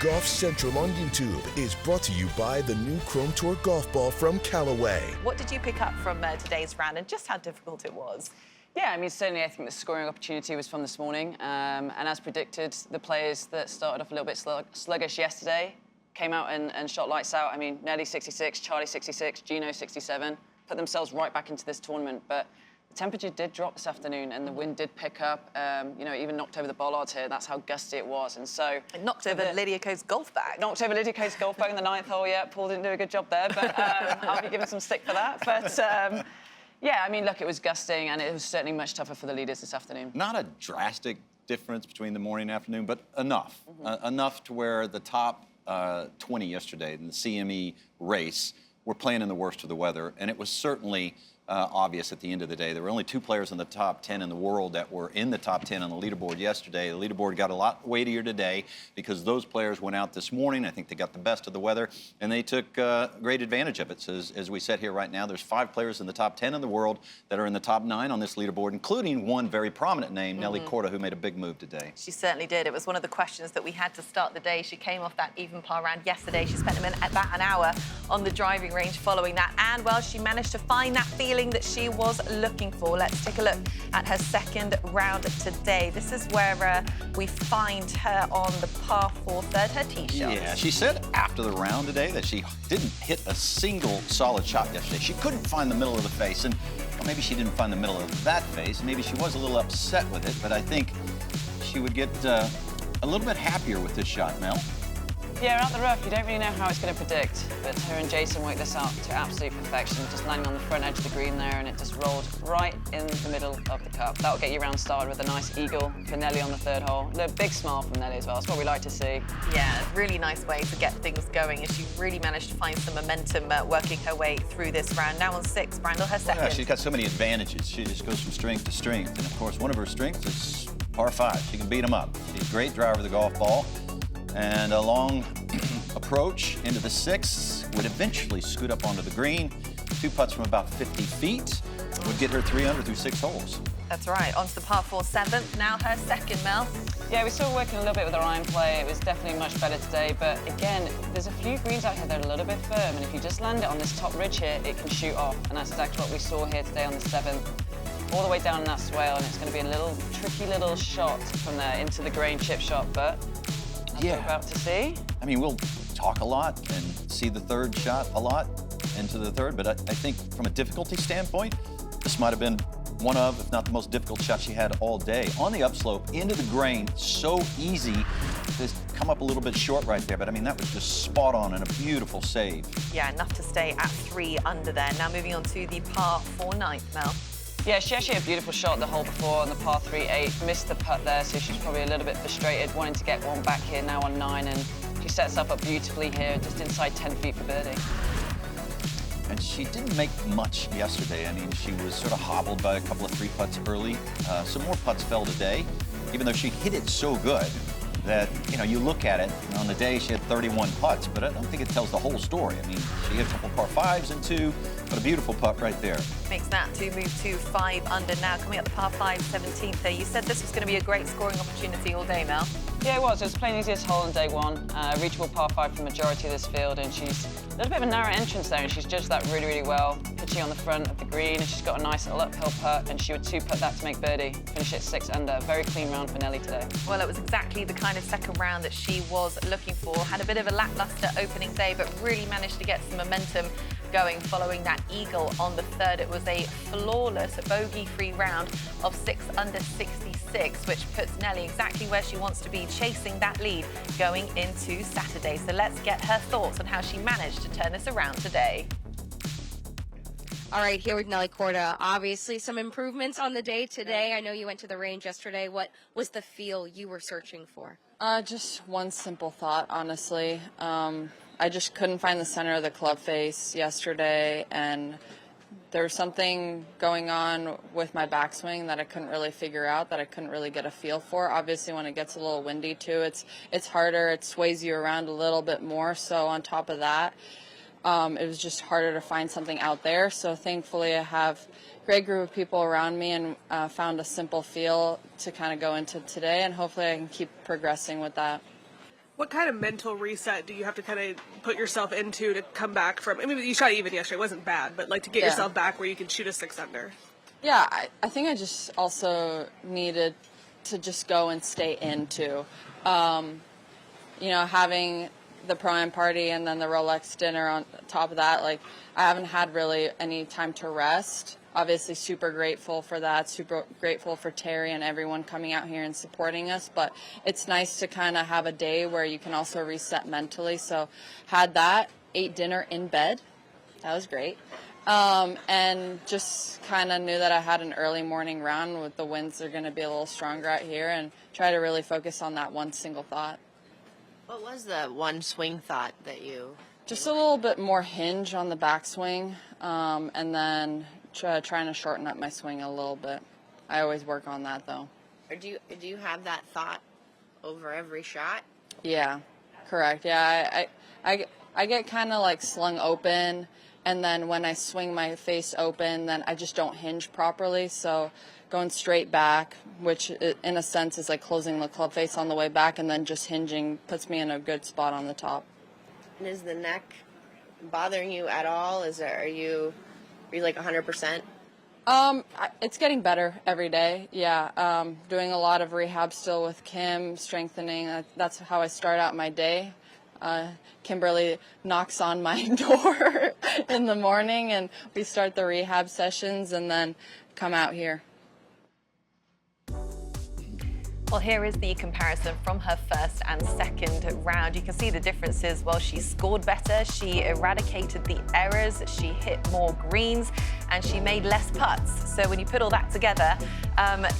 Golf Central on YouTube is brought to you by the new Chrome Tour golf ball from Callaway. What did you pick up from today's round and just how difficult it was? Yeah, I mean, certainly I think the scoring opportunity was from this morning. And as predicted, the players that started off a little bit sluggish yesterday came out and shot lights out. I mean, Nelly 66, Charlie 66, Gino 67, put themselves right back into this tournament. But the temperature did drop this afternoon and the wind did pick up. You know, even knocked over the bollards here. That's how gusty it was. And so... It knocked over Lydia Ko's golf bag. Knocked over Lydia Ko's golf bag in the 9th hole, yeah. Paul didn't do a good job there, but I'll be giving some stick for that. But... yeah, I mean, look, it was gusting, and it was certainly much tougher for the leaders this afternoon. Not a drastic difference between the morning and afternoon, but enough. Enough to where the top 20 yesterday in the CME race were playing in the worst of the weather, and it was certainly obvious at the end of the day. There were only 2 players in the top 10 in the world that were in the top 10 on the leaderboard yesterday. The leaderboard got a lot weightier today because those players went out this morning. I think they got the best of the weather, and they took great advantage of it. So as we sit here right now, there's 5 players in the top 10 in the world that are in the top 9 on this leaderboard, including one very prominent name, Nelly Korda, who made a big move today. She certainly did. It was one of the questions that we had to start the day. She came off that even par round yesterday. She spent about an hour on the driving range following that, and, well, she managed to find that feeling that she was looking for. Let's take a look at her second round today. This is where we find her on the par 4 third, her tee shot. Yeah, she said after the round today that she didn't hit a single solid shot yesterday. She couldn't find the middle of the face, and well, maybe she didn't find the middle of that face. Maybe she was a little upset with it, but I think she would get a little bit happier with this shot, Mel. Yeah, out the rough, you don't really know how it's going to predict, but her and Jason worked this out to absolute perfection, just landing on the front edge of the green there, and it just rolled right in the middle of the cup. That'll get you round started with a nice eagle for Nelly on the 3rd hole. A big smile from Nelly as well. That's what we like to see. Yeah, really nice way to get things going, and she really managed to find some momentum working her way through this round. Now on 6, Brandel, her second. Yeah, she's got so many advantages. She just goes from strength to strength, and of course, one of her strengths is par 5. She can beat them up. She's a great driver of the golf ball, and a long approach into the 6th would eventually scoot up onto the green. 2 putts from about 50 feet would get her 3 under through 6 holes. That's right. On to the par 4 7th. Now her second, Mel. Yeah, we're still working a little bit with our iron play. It was definitely much better today, but again, there's a few greens out here that are a little bit firm, and if you just land it on this top ridge here, it can shoot off, and that's exactly what we saw here today on the 7th. All the way down that swale, and it's going to be a little tricky little shot from there into the grain chip shot, but that's what we're about to see. I mean, we'll talk a lot and see the 3rd shot a lot into the 3rd, but I think from a difficulty standpoint, this might have been one of, if not the most difficult shot she had all day. On the upslope, into the grain, so easy to come up a little bit short right there, but I mean, that was just spot on and a beautiful save. Yeah, enough to stay at 3 under there. Now moving on to the par 4 9th, Mel. Yeah, she actually had a beautiful shot the hole before on the par 3 8, missed the putt there, so she's probably a little bit frustrated, wanting to get one back here now on 9, and she set herself up beautifully here, just inside 10 feet for birdie. And she didn't make much yesterday. I mean, she was sort of hobbled by a couple of 3 putts early. Some more putts fell today, even though she hit it so good that, you know, you look at it, and on the day she had 31 putts, but I don't think it tells the whole story. I mean, she hit a couple par 5s and 2, but a beautiful putt right there. Makes that to move to 5 under now, coming up the par 5 17th there. You said this was going to be a great scoring opportunity all day, Mel. Yeah, it was. It was playing easiest hole on day 1. Reachable par 5 for the majority of this field, and she's a little bit of a narrow entrance there, and she's judged that really, really well. Pitching on the front of the green, and she's got a nice little uphill putt, and she would 2-putt that to make birdie. Finish it 6 under. Very clean round for Nelly today. Well, it was exactly the kind of second round that she was looking for. Had a bit of a lackluster opening day, but really managed to get some momentum going following that eagle on the 3rd. It was a flawless bogey-free round of 6 under 66, which puts Nelly exactly where she wants to be, chasing that lead going into Saturday. So let's get her thoughts on how she managed to turn this around today. All right, here with Nelly Korda. Obviously, some improvements on the day today. I know you went to the range yesterday. What was the feel you were searching for? Just one simple thought, honestly. I just couldn't find the center of the club face yesterday, and there was something going on with my backswing that I couldn't really figure out, that I couldn't really get a feel for. Obviously, when it gets a little windy, too, it's harder. It sways you around a little bit more. So on top of that, it was just harder to find something out there. So thankfully, I have a great group of people around me and found a simple feel to kind of go into today, and hopefully I can keep progressing with that. What kind of mental reset do you have to kind of put yourself into to come back from? I mean, you shot even yesterday; it wasn't bad, but like to get yourself back where you can shoot a 6 under. Yeah, I think I just also needed to just go and stay into, having the Pro-Am party and then the Rolex dinner on top of that. Like, I haven't had really any time to rest. Obviously, super grateful for that, super grateful for Terry and everyone coming out here and supporting us. But it's nice to kind of have a day where you can also reset mentally. So had that, ate dinner in bed. That was great. And just kind of knew that I had an early morning round with the winds are going to be a little stronger out here and try to really focus on that one single thought. What was the one swing thought that you... Just a little bit more hinge on the backswing, and then trying to shorten up my swing a little bit. I always work on that, though. Or do you have that thought over every shot? Yeah, correct. Yeah, I get kind of like slung open, and then when I swing my face open, then I just don't hinge properly. So going straight back, which in a sense is like closing the club face on the way back, and then just hinging puts me in a good spot on the top. And is the neck bothering you at all? Are you like 100%? It's getting better every day. Yeah, doing a lot of rehab still with Kim, strengthening. That's how I start out my day. Kimberly knocks on my door in the morning, and we start the rehab sessions, and then come out here. Well, here is the comparison from her first and second round. You can see the differences. Well, she scored better, she eradicated the errors, she hit more greens, and she made less putts. So when you put all that together,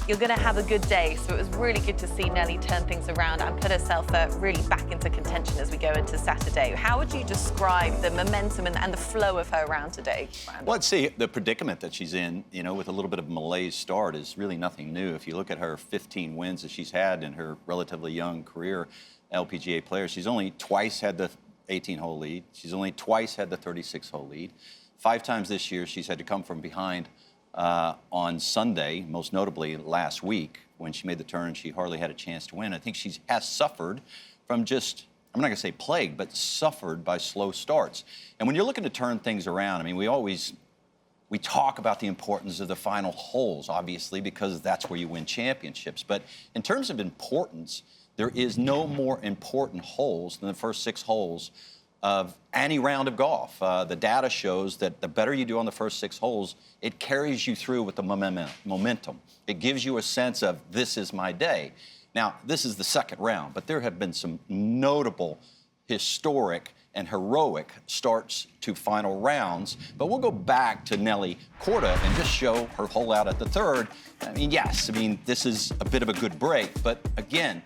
you're going to have a good day. So it was really good to see Nelly turn things around and put herself really back into contention as we go into Saturday. How would you describe the momentum and the flow of her round today, Brandon? Well, I'd say the predicament that she's in, with a little bit of a malaise start is really nothing new. If you look at her 15 wins that she's had in her relatively young career, LPGA player, she's only twice had the 18-hole lead. She's only twice had the 36-hole lead. 5 times this year she's had to come from behind on Sunday, most notably last week when she made the turn. She hardly had a chance to win. I think she has suffered from just, I'm not going to say plagued, but suffered by slow starts. And when you're looking to turn things around, I mean, we talk about the importance of the final holes, obviously, because that's where you win championships. But in terms of importance, there is no more important holes than the first 6 holes of any round of golf. The data shows that the better you do on the first 6 holes, it carries you through with the momentum. It gives you a sense of, this is my day. Now, this is the second round, but there have been some notable, historic, and heroic starts to final rounds. But we'll go back to Nelly Korda and just show her hole out at the third. I mean, yes, this is a bit of a good break, but again,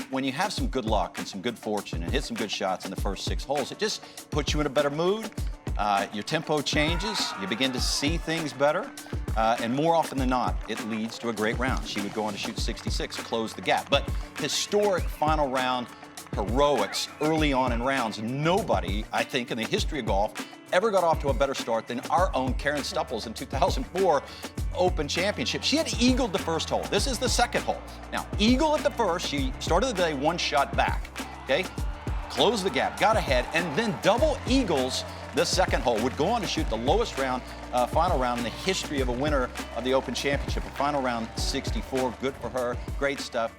when you have some good luck and some good fortune and hit some good shots in the first 6 holes, it just puts you in a better mood. Your tempo changes, you begin to see things better, and more often than not, it leads to a great round. She would go on to shoot 66, close the gap. But historic final round heroics early on in rounds. Nobody, I think, in the history of golf ever got off to a better start than our own Karen Stupples in 2004 Open Championship. She had eagled the first hole. This is the second hole. Now, eagle at the first, she started the day 1 shot back, okay? Closed the gap, got ahead, and then double eagles the second hole. Would go on to shoot the lowest round, final round in the history of a winner of the Open Championship. A final round 64, good for her, great stuff.